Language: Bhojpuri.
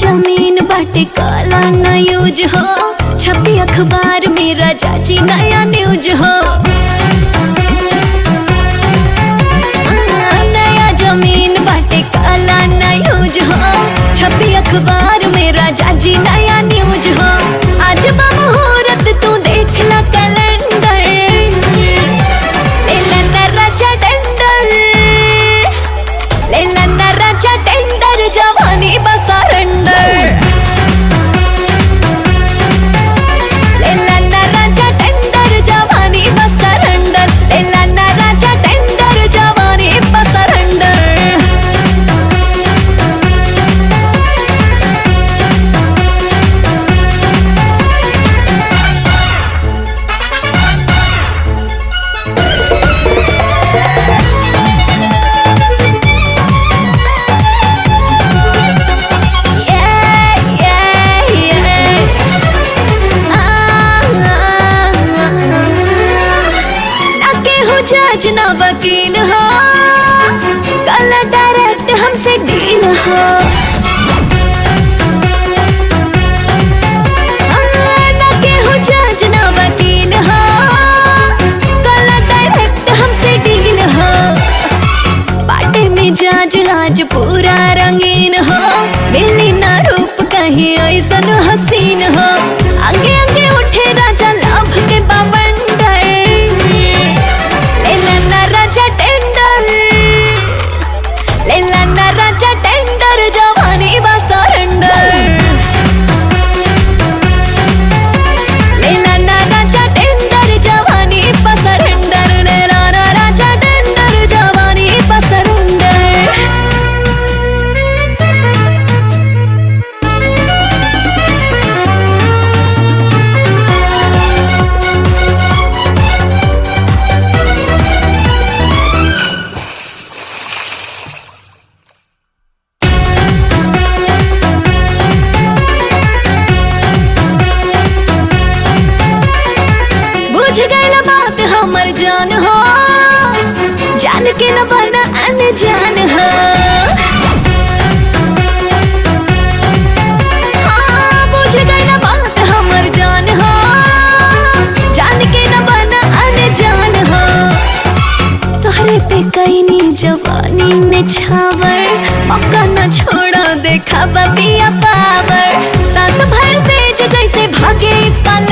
जमीन बाटे काला ना यूज हो, छपी अखबार में राजा जी नया न्यूज हो। नया जमीन बाटे काला ना यूज हो, छपी अखबार में राजा जी नया न्यूज हो। आज बा मुहूर्त तू देख ला कैलेंडर, लेला ना राजा टेंडर, लेला ना राजा टेंडर, जवानी बा सरेंडर। लेला ना राजा टेंडर, जवानी बा सरेंडर, लेला ना राजा टेंडर, जवानी बा सरेंडर। जज ना वकील हो, कल डायरेक्ट हमसे डील हो। ना केहू जज ना वकील हो, कल डायरेक्ट हमसे डील हो। बाटे में जज आज पूरा रंगीन हो, मिली ना रूप कहीं ऐसन हसीन हो। आगे आगे उठे राजा लाभ के बवंडर, लेला ना राजा टेंडर, लेला ना राजा टेंडर, जवानी बा सरेंडर। लेला ना राजा टेंडर, जवानी बा सरेंडर, लेला ना राजा टेंडर, जवानी बा सरेंडर। बुझ गइल बात हमर जान हो, जान के न बना अनजान हो। हाँ, बुझ गइल बात हमर जान हो, जान के न बना अनजान हो। तोहरे पे कईनी जवानी में छावर, मौका न छोड़ा देखा पिया पावर। सांस भर तेज जैसे भागे इस पल